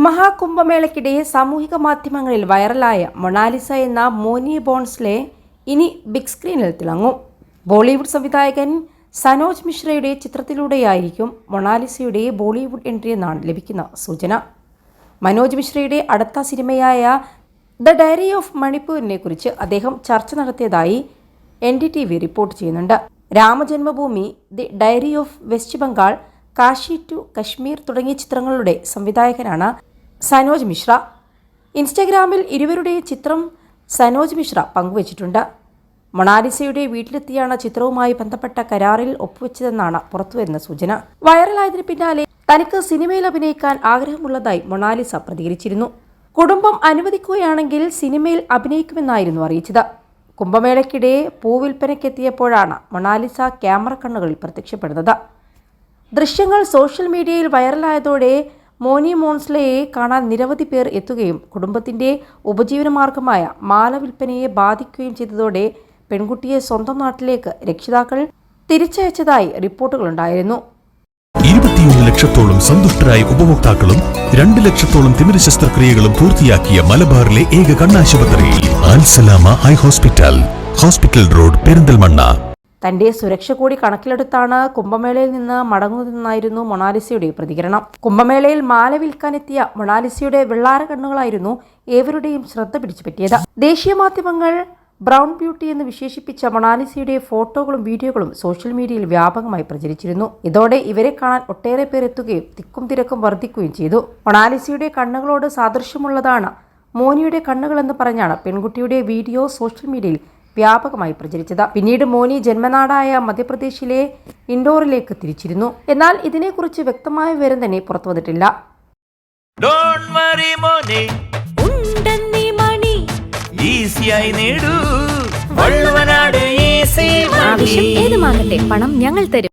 മഹാകുംഭമേളയ്ക്കിടെ സാമൂഹിക മാധ്യമങ്ങളിൽ വൈറലായ മൊണാലിസ എന്ന മോനി ബോൺസ്ലെ ഇനി ബിഗ് സ്ക്രീനിൽ തിളങ്ങും. ബോളിവുഡ് സംവിധായകൻ സനോജ് മിശ്രയുടെ ചിത്രത്തിലൂടെയായിരിക്കും മൊണാലിസയുടെ ബോളിവുഡ് എൻട്രി എന്നാണ് ലഭിക്കുന്ന സൂചന. മനോജ് മിശ്രയുടെ അടുത്ത സിനിമയായ ദ ഡയറി ഓഫ് മണിപ്പൂരിനെ കുറിച്ച് അദ്ദേഹം ചർച്ച നടത്തിയതായി NDTV റിപ്പോർട്ട് ചെയ്യുന്നുണ്ട്. Ramjanmabhoomi, the diary of West Bengal, Kashi to Kashmir തുടങ്ങിയ ചിത്രങ്ങളുടെ സംവിധായകനാണ് സനോജ് മിശ്ര. ഇൻസ്റ്റഗ്രാമിൽ ഇരുവരുടെയും ചിത്രം സനോജ് മിശ്ര പങ്കുവച്ചിട്ടുണ്ട്. മൊണാലിസയുടെ വീട്ടിലെത്തിയാണ് ചിത്രവുമായി ബന്ധപ്പെട്ട കരാറിൽ ഒപ്പുവെച്ചതെന്നാണ് പുറത്തുവരുന്ന സൂചന. വൈറലായതിനു പിന്നാലെ തനിക്ക് സിനിമയിൽ അഭിനയിക്കാൻ ആഗ്രഹമുള്ളതായി മൊണാലിസ പ്രതികരിച്ചിരുന്നു. കുടുംബം അനുവദിക്കുകയാണെങ്കിൽ സിനിമയിൽ അഭിനയിക്കുമെന്നായിരുന്നു അറിയിച്ചത്. കുംഭമേളയ്ക്കിടെ പൂവിൽപ്പനയ്ക്കെത്തിയപ്പോഴാണ് മൊണാലിസ ക്യാമറ കണ്ണുകളിൽ പ്രത്യക്ഷപ്പെടുന്നത്. ദൃശ്യങ്ങൾ സോഷ്യൽ മീഡിയയിൽ വൈറലായതോടെ മോനി ബോൺസ്ലെയെ കാണാൻ നിരവധി പേർ എത്തുകയും കുടുംബത്തിന്റെ ഉപജീവനമാർഗമായ മാല വിൽപ്പനയെ ബാധിക്കുകയും ചെയ്തതോടെ പെൺകുട്ടിയെ സ്വന്തം നാട്ടിലേക്ക് രക്ഷിതാക്കൾ തിരിച്ചയച്ചതായി റിപ്പോർട്ടുകളുണ്ടായിരുന്നു. 21 ലക്ഷത്തോളം സന്തുഷ്ടരായ ഉപഭോക്താക്കളും 2 ലക്ഷത്തോളം തിമിര ശസ്ത്രക്രിയകളും പൂർത്തിയാക്കിയ മലബാറിലെ ഏക കണ്ണാശുപത്രി Al Salama high hospital, hospital road, Perinthalmanna. തന്റെ സുരക്ഷ കൂടി കണക്കിലെടുത്താണ് കുംഭമേളയിൽ നിന്ന് മടങ്ങുന്നതെന്നായിരുന്നു മൊണാലിസയുടെ പ്രതികരണം. കുംഭമേളയിൽ മാല വിൽക്കാനെത്തിയ മൊണാലിസയുടെ വെള്ളാര കണ്ണുകളായിരുന്നു ഏവരുടെയും ശ്രദ്ധ പിടിച്ചുപറ്റിയത്. ദേശീയ മാധ്യമങ്ങൾ ബ്രൗൺ ബ്യൂട്ടി എന്ന് വിശേഷിപ്പിച്ച മൊണാലിസയുടെ ഫോട്ടോകളും വീഡിയോകളും സോഷ്യൽ മീഡിയയിൽ വ്യാപകമായി പ്രചരിച്ചിരുന്നു. ഇതോടെ ഇവരെ കാണാൻ ഒട്ടേറെ പേർ എത്തുകയും തിക്കും തിരക്കും വർദ്ധിക്കുകയും ചെയ്തു. മൊണാലിസയുടെ കണ്ണുകളോട് സാദൃശ്യമുള്ളതാണ് മോനിയുടെ കണ്ണുകളെന്ന് പറഞ്ഞാണ് പെൺകുട്ടിയുടെ വീഡിയോ സോഷ്യൽ മീഡിയയിൽ വ്യാപകമായി പ്രചരിച്ചത്. പിന്നീട് മോനി ജന്മനാടായ മധ്യപ്രദേശിലെ ഇൻഡോറിലേക്ക് തിരിച്ചിരുന്നു. എന്നാൽ ഇതിനെക്കുറിച്ച് വ്യക്തമായ വിവരം തന്നെ പുറത്തു വന്നിട്ടില്ല. ആവശ്യം ഏതുമാകട്ടെ, പണം ഞങ്ങൾ തരും.